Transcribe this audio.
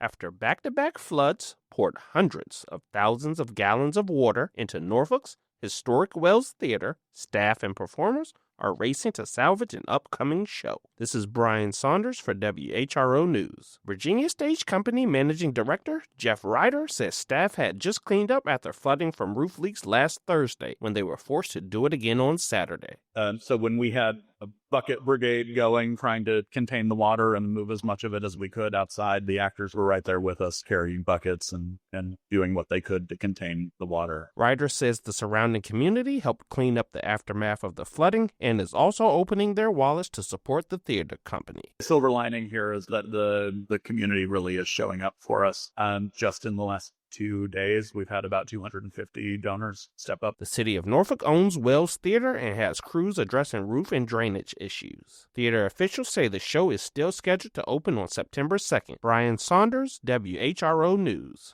after back-to-back floods poured hundreds of thousands of gallons of water into Norfolk's historic Wells Theater. Staff and performers are racing to salvage an upcoming show. This is Brian Saunders for WHRO News. Virginia Stage Company Managing Director Jeff Ryder says staff had just cleaned up after flooding from roof leaks last Thursday when they were forced to do it again on Saturday. So when we had a bucket brigade going, trying to contain the water and move as much of it as we could outside, the actors were right there with us carrying buckets and doing what they could to contain the water. Ryder says the surrounding community helped clean up the aftermath of the flooding and is also opening their wallets to support the theater company. The silver lining here is that the community really is showing up for us. Just in the last 2 days, we've had about 250 donors step up. The city of Norfolk owns Wells Theater and has crews addressing roof and drainage issues. Theater officials say the show is still scheduled to open on September 2nd. Brian Saunders, WHRO News.